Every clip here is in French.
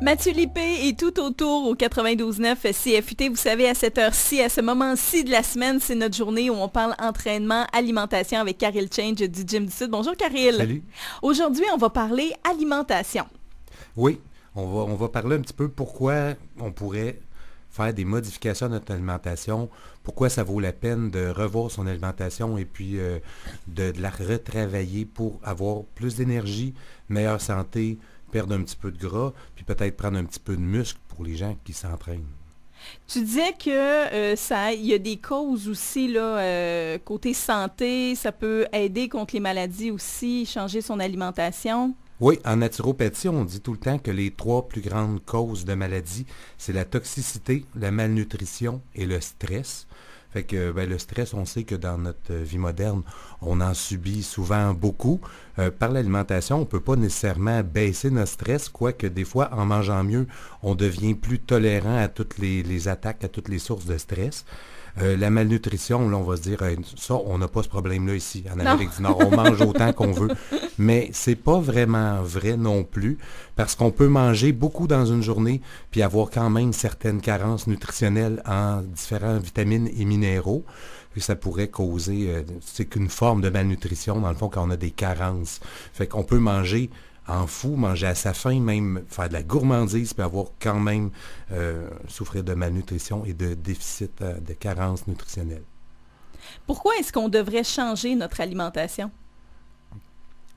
Mathieu Lippé est tout autour au 92.9 CFUT. Vous savez, à cette heure-ci, à ce moment-ci de la semaine, c'est notre journée où on parle entraînement, alimentation avec Karil Change du Gym du Sud. Bonjour Karil. Salut. Aujourd'hui, on va parler alimentation. Oui, on va parler un petit peu pourquoi on pourrait faire des modifications à notre alimentation, pourquoi ça vaut la peine de revoir son alimentation et puis de la retravailler pour avoir plus d'énergie, meilleure santé, perdre un petit peu de gras, puis peut-être prendre un petit peu de muscle pour les gens qui s'entraînent. Tu disais que il y a des causes aussi là, côté santé, ça peut aider contre les maladies aussi, changer son alimentation. Oui, en naturopathie, on dit tout le temps que les 3 plus grandes causes de maladies, c'est la toxicité, la malnutrition et le stress. Fait que le stress, on sait que dans notre vie moderne, on en subit souvent beaucoup. Par l'alimentation, on ne peut pas nécessairement baisser notre stress, quoique des fois, en mangeant mieux, on devient plus tolérant à toutes les attaques, à toutes les sources de stress. La malnutrition, là, on va se dire, ça, on n'a pas ce problème-là ici, en Amérique du Nord. On mange autant qu'on veut. Mais c'est pas vraiment vrai non plus, parce qu'on peut manger beaucoup dans une journée, puis avoir quand même certaines carences nutritionnelles en différentes vitamines et minéraux. Puis ça pourrait causer, c'est qu'une forme de malnutrition, dans le fond, quand on a des carences. Fait qu'on peut manger en fou, manger à sa faim, même faire de la gourmandise, puis avoir quand même souffrir de malnutrition et de déficit, de carences nutritionnelles. Pourquoi est-ce qu'on devrait changer notre alimentation?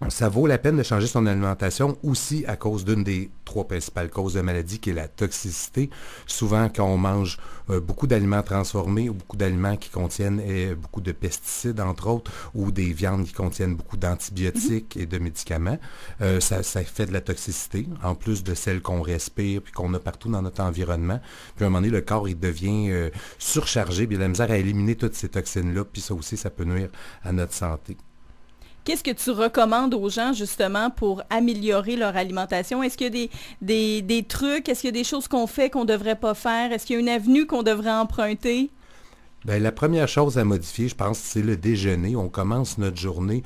Ça vaut la peine de changer son alimentation aussi à cause d'une des 3 principales causes de maladie qui est la toxicité. Souvent, quand on mange beaucoup d'aliments transformés ou beaucoup d'aliments qui contiennent beaucoup de pesticides, entre autres, ou des viandes qui contiennent beaucoup d'antibiotiques et de médicaments, ça fait de la toxicité, en plus de celle qu'on respire puis qu'on a partout dans notre environnement. Puis à un moment donné, le corps, il devient surchargé, puis il a la misère à éliminer toutes ces toxines-là, puis ça aussi, ça peut nuire à notre santé. Qu'est-ce que tu recommandes aux gens justement pour améliorer leur alimentation? Est-ce qu'il y a des trucs, est-ce qu'il y a des choses qu'on fait qu'on ne devrait pas faire? Est-ce qu'il y a une avenue qu'on devrait emprunter? Bien, la première chose à modifier, je pense, c'est le déjeuner. On commence notre journée,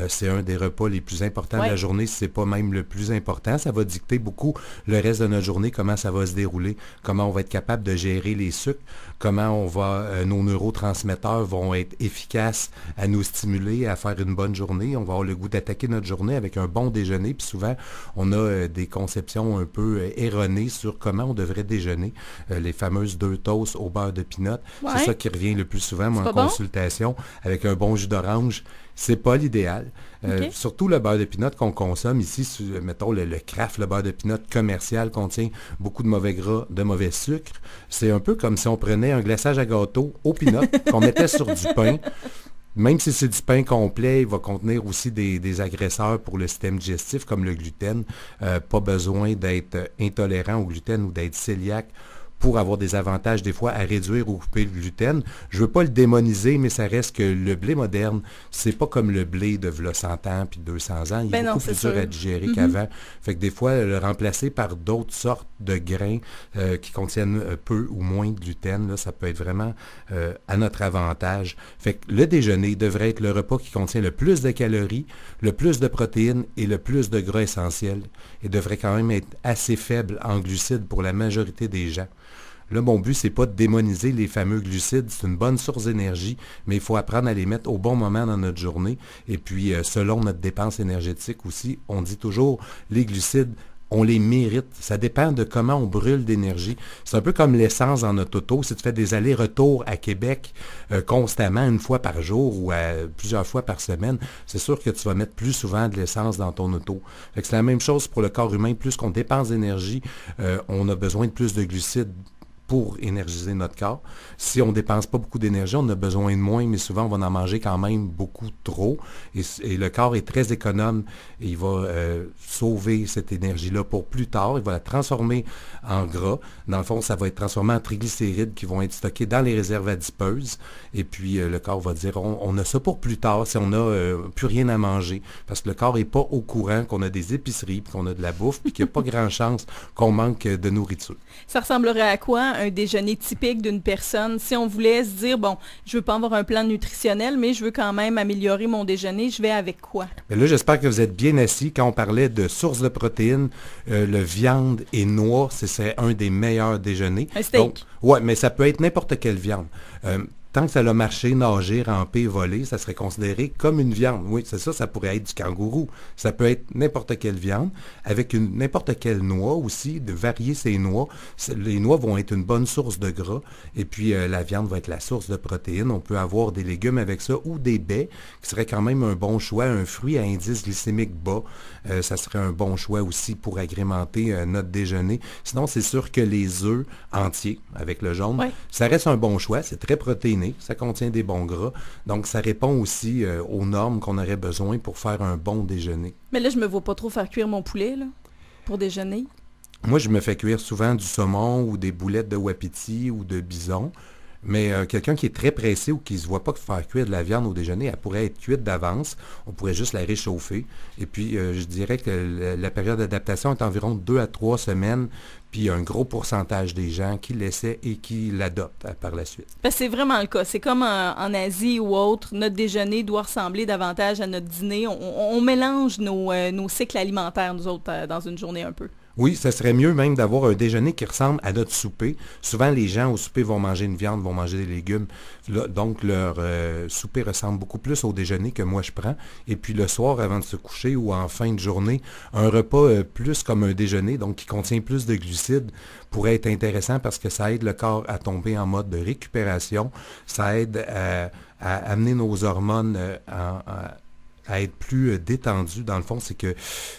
c'est un des repas les plus importants de la journée, si ce n'est pas même le plus important. Ça va dicter beaucoup le reste de notre journée, comment ça va se dérouler, comment on va être capable de gérer les sucres, comment nos neurotransmetteurs vont être efficaces à nous stimuler, à faire une bonne journée. On va avoir le goût d'attaquer notre journée avec un bon déjeuner. Puis souvent, on a des conceptions un peu erronées sur comment on devrait déjeuner. Les fameuses 2 toasts au beurre de pinot, c'est ça qui revient le plus souvent, moi, en consultation, avec un bon jus d'orange. C'est pas l'idéal. Surtout le beurre de pinot qu'on consomme ici, mettons le Kraft, le beurre de pinot commercial contient beaucoup de mauvais gras, de mauvais sucre. C'est un peu comme si on prenait un glaçage à gâteau au pinot qu'on mettait sur du pain. Même si c'est du pain complet, il va contenir aussi des agresseurs pour le système digestif comme le gluten. Pas besoin d'être intolérant au gluten ou d'être cœliaque pour avoir des avantages des fois à réduire ou couper le gluten. Je ne veux pas le démoniser, mais ça reste que le blé moderne, c'est pas comme le blé de 100 ans puis 200 ans. Il est beaucoup plus dur à digérer qu'avant. Fait que des fois, le remplacer par d'autres sortes de grains qui contiennent peu ou moins de gluten, là, ça peut être vraiment à notre avantage. Fait que le déjeuner devrait être le repas qui contient le plus de calories, le plus de protéines et le plus de gras essentiels et devrait quand même être assez faible en glucides pour la majorité des gens. Là, mon but, c'est pas de démoniser les fameux glucides. C'est une bonne source d'énergie, mais il faut apprendre à les mettre au bon moment dans notre journée. Et puis, selon notre dépense énergétique aussi, on dit toujours, les glucides, on les mérite. Ça dépend de comment on brûle d'énergie. C'est un peu comme l'essence dans notre auto. Si tu fais des allers-retours à Québec constamment, une fois par jour ou plusieurs fois par semaine, c'est sûr que tu vas mettre plus souvent de l'essence dans ton auto. Fait que c'est la même chose pour le corps humain. Plus qu'on dépense d'énergie, on a besoin de plus de glucides pour énergiser notre corps. Si on ne dépense pas beaucoup d'énergie, on a besoin de moins, mais souvent, on va en manger quand même beaucoup trop. Et le corps est très économe et il va sauver cette énergie-là pour plus tard. Il va la transformer en gras. Dans le fond, ça va être transformé en triglycérides qui vont être stockés dans les réserves adipeuses. Et puis, le corps va dire, on a ça pour plus tard si on n'a plus rien à manger. Parce que le corps n'est pas au courant qu'on a des épiceries, puis qu'on a de la bouffe, puis qu'il n'y a pas grand chance qu'on manque de nourriture. Ça ressemblerait à quoi un déjeuner typique d'une personne? Si on voulait se dire, bon, je veux pas avoir un plan nutritionnel, mais je veux quand même améliorer mon déjeuner, je vais avec quoi? Mais là, j'espère que vous êtes bien assis. Quand on parlait de sources de protéines, le viande et noix, c'est un des meilleurs déjeuners. Un steak. Oui, mais ça peut être n'importe quelle viande. Tant que ça a marché, nager, ramper, voler, ça serait considéré comme une viande. Oui, c'est ça, ça pourrait être du kangourou. Ça peut être n'importe quelle viande, avec n'importe quelle noix aussi, de varier ces noix. Les noix vont être une bonne source de gras, et puis la viande va être la source de protéines. On peut avoir des légumes avec ça, ou des baies, qui serait quand même un bon choix. Un fruit à indice glycémique bas, ça serait un bon choix aussi pour agrémenter notre déjeuner. Sinon, c'est sûr que les œufs entiers, avec le jaune, ça reste un bon choix. C'est très protéiné. Ça contient des bons gras. Donc, ça répond aussi aux normes qu'on aurait besoin pour faire un bon déjeuner. Mais là, je me vois pas trop faire cuire mon poulet, là, pour déjeuner. Moi, je me fais cuire souvent du saumon ou des boulettes de wapiti ou de bison. Mais quelqu'un qui est très pressé ou qui ne se voit pas faire cuire de la viande au déjeuner, elle pourrait être cuite d'avance. On pourrait juste la réchauffer. Et puis, je dirais que la période d'adaptation est environ 2 à 3 semaines. Puis, il y a un gros pourcentage des gens qui l'essaient et qui l'adoptent par la suite. Parce que c'est vraiment le cas. C'est comme en Asie ou autre, notre déjeuner doit ressembler davantage à notre dîner. On mélange nos cycles alimentaires, nous autres, dans une journée un peu. Oui, ça serait mieux même d'avoir un déjeuner qui ressemble à notre souper. Souvent, les gens au souper vont manger une viande, vont manger des légumes. Là, donc, leur souper ressemble beaucoup plus au déjeuner que moi je prends. Et puis le soir, avant de se coucher ou en fin de journée, un repas plus comme un déjeuner, donc qui contient plus de glucides, pourrait être intéressant parce que ça aide le corps à tomber en mode de récupération. Ça aide à amener nos hormones à être plus détendu. Dans le fond, c'est que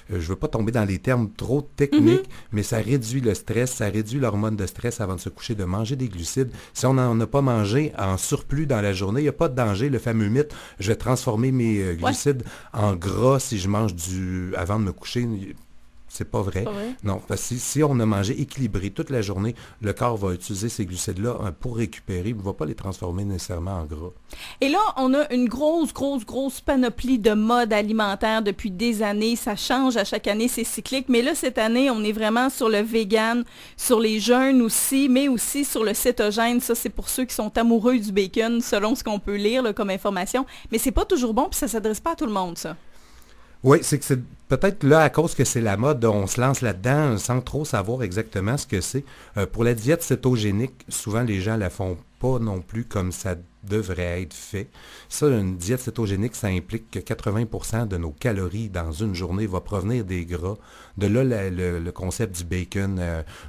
je ne veux pas tomber dans les termes trop techniques, mais ça réduit le stress, ça réduit l'hormone de stress avant de se coucher, de manger des glucides. Si on n'en a pas mangé en surplus dans la journée, il n'y a pas de danger. Le fameux mythe, je vais transformer mes glucides en gras si je mange avant de me coucher. C'est pas vrai. Non, parce que si on a mangé équilibré toute la journée, le corps va utiliser ces glucides-là pour récupérer, il ne va pas les transformer nécessairement en gras. Et là, on a une grosse panoplie de modes alimentaires depuis des années. Ça change à chaque année, c'est cyclique. Mais là, cette année, on est vraiment sur le vegan, sur les jeûnes aussi, mais aussi sur le cétogène. Ça, c'est pour ceux qui sont amoureux du bacon, selon ce qu'on peut lire là, comme information. Mais c'est pas toujours bon, puis ça s'adresse pas à tout le monde, ça. Oui, c'est que c'est peut-être là, à cause que c'est la mode, on se lance là-dedans sans trop savoir exactement ce que c'est. Pour la diète cétogénique, souvent les gens la font pas non plus comme ça devrait être fait. Ça, une diète cétogénique, ça implique que 80% de nos calories dans une journée va provenir des gras. De là, le concept du bacon,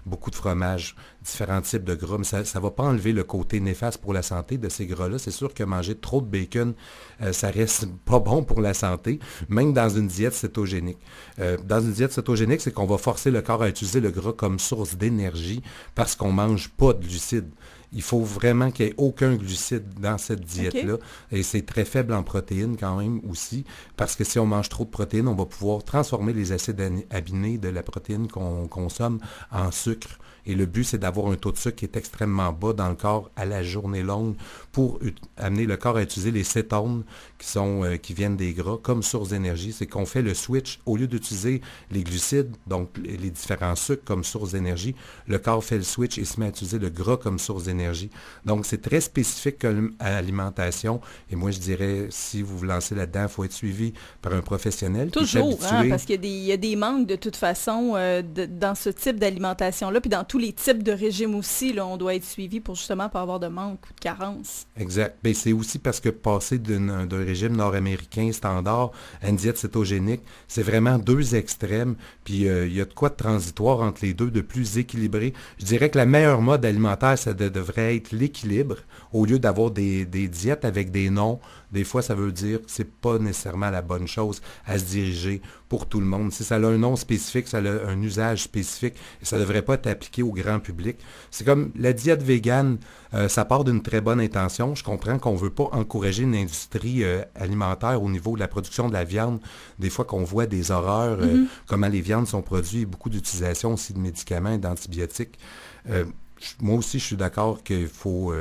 beaucoup de fromage, différents types de gras, mais ça ne va pas enlever le côté néfaste pour la santé de ces gras-là. C'est sûr que manger trop de bacon, ça reste pas bon pour la santé, même dans une diète cétogénique. Dans une diète cétogénique, c'est qu'on va forcer le corps à utiliser le gras comme source d'énergie parce qu'on ne mange pas de glucides. Il faut vraiment qu'il n'y ait aucun glucide dans cette diète-là. Et c'est très faible en protéines quand même aussi, parce que si on mange trop de protéines, on va pouvoir transformer les acides aminés de la protéine qu'on consomme en sucre. Et le but, c'est d'avoir un taux de sucre qui est extrêmement bas dans le corps à la journée longue pour amener le corps à utiliser les cétones qui viennent des gras comme source d'énergie. C'est qu'on fait le switch. Au lieu d'utiliser les glucides, donc les différents sucres comme source d'énergie, le corps fait le switch et se met à utiliser le gras comme source d'énergie. Donc, c'est très spécifique à l'alimentation. Et moi, je dirais, si vous vous lancez là-dedans, il faut être suivi par un professionnel. Toujours, parce qu'il y a des manques de toute façon dans ce type d'alimentation-là, puis dans tous les types de régimes aussi, là, on doit être suivi pour justement pas avoir de manque ou de carence. Exact. Ben, c'est aussi parce que passer d'un régime nord-américain standard à une diète cétogénique, c'est vraiment deux extrêmes. Puis il y a de quoi de transitoire entre les deux, de plus équilibré. Je dirais que la meilleure mode alimentaire, ça devrait être l'équilibre, au lieu d'avoir des diètes avec des noms. Des fois, ça veut dire que c'est pas nécessairement la bonne chose à se diriger pour tout le monde. Si ça a un nom spécifique, ça a un usage spécifique, et ça ne devrait pas être appliqué au grand public. C'est comme la diète végane, ça part d'une très bonne intention. Je comprends qu'on ne veut pas encourager une industrie alimentaire au niveau de la production de la viande. Des fois qu'on voit des horreurs, comment les viandes sont produites, beaucoup d'utilisation aussi de médicaments et d'antibiotiques. Moi aussi, je suis d'accord qu'il ne faut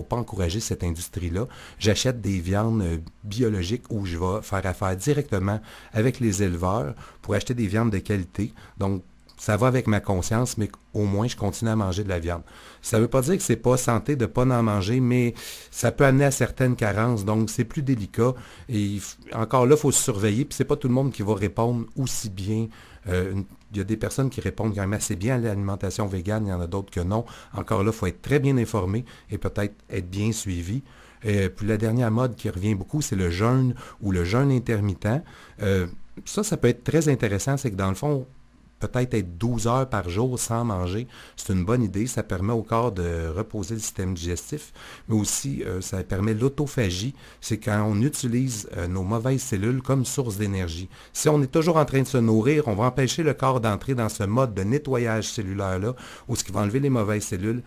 pas encourager cette industrie-là. J'achète des viandes biologiques où je vais faire affaire directement avec les éleveurs pour acheter des viandes de qualité. Donc, ça va avec ma conscience, mais au moins, je continue à manger de la viande. Ça ne veut pas dire que c'est pas santé de ne pas en manger, mais ça peut amener à certaines carences, donc c'est plus délicat. Et encore là, il faut se surveiller, puis c'est pas tout le monde qui va répondre aussi bien. Il y a des personnes qui répondent quand même assez bien à l'alimentation végane, il y en a d'autres que non. Encore là, il faut être très bien informé et peut-être être bien suivi. Puis la dernière mode qui revient beaucoup, c'est le jeûne ou le jeûne intermittent. Ça peut être très intéressant, c'est que dans le fond, peut-être être 12 heures par jour sans manger, c'est une bonne idée. Ça permet au corps de reposer le système digestif, mais aussi ça permet l'autophagie. C'est quand on utilise nos mauvaises cellules comme source d'énergie. Si on est toujours en train de se nourrir, on va empêcher le corps d'entrer dans ce mode de nettoyage cellulaire-là, où ce qui va enlever les mauvaises cellules.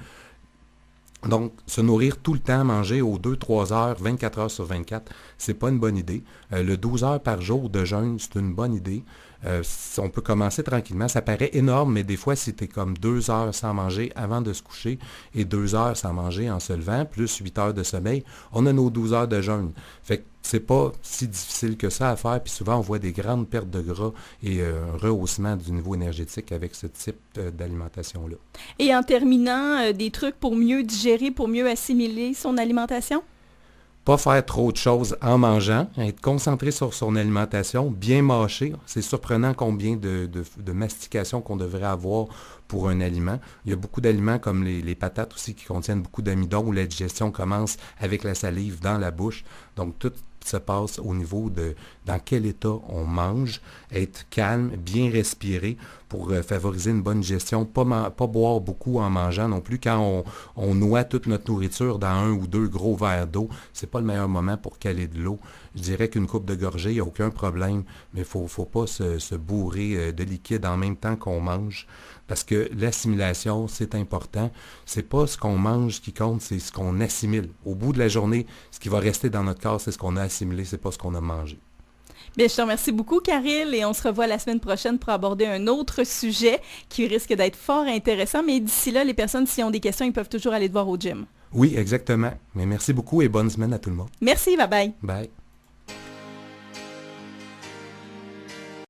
Donc, se nourrir tout le temps, manger aux 2-3 heures, 24 heures sur 24, c'est pas une bonne idée. Le 12 heures par jour de jeûne, c'est une bonne idée. On peut commencer tranquillement. Ça paraît énorme, mais des fois, si tu es comme 2 heures sans manger avant de se coucher et 2 heures sans manger en se levant, plus 8 heures de sommeil, on a nos 12 heures de jeûne. Fait que c'est pas si difficile que ça à faire, puis souvent on voit des grandes pertes de gras et un rehaussement du niveau énergétique avec ce type d'alimentation-là. Et en terminant, des trucs pour mieux digérer, pour mieux assimiler son alimentation? Pas faire trop de choses en mangeant, être concentré sur son alimentation, bien mâcher. C'est surprenant combien de mastication qu'on devrait avoir pour un aliment. Il y a beaucoup d'aliments comme les patates aussi qui contiennent beaucoup d'amidon où la digestion commence avec la salive dans la bouche. Donc tout se passe au niveau de dans quel état on mange, être calme, bien respirer pour favoriser une bonne digestion, pas boire beaucoup en mangeant non plus. Quand on noie toute notre nourriture dans 1 ou 2 gros verres d'eau, c'est pas le meilleur moment pour caler de l'eau. Je dirais qu'une coupe de gorgée, il n'y a aucun problème, mais faut pas se bourrer de liquide en même temps qu'on mange. Parce que l'assimilation, c'est important. C'est pas ce qu'on mange qui compte, c'est ce qu'on assimile. Au bout de la journée, ce qui va rester dans notre corps, c'est ce qu'on a assimilé, c'est pas ce qu'on a mangé. Bien, je te remercie beaucoup, Caril, et on se revoit la semaine prochaine pour aborder un autre sujet qui risque d'être fort intéressant. Mais d'ici là, les personnes, s'ils ont des questions, ils peuvent toujours aller te voir au gym. Oui, exactement. Mais merci beaucoup et bonne semaine à tout le monde. Merci, bye bye. Bye.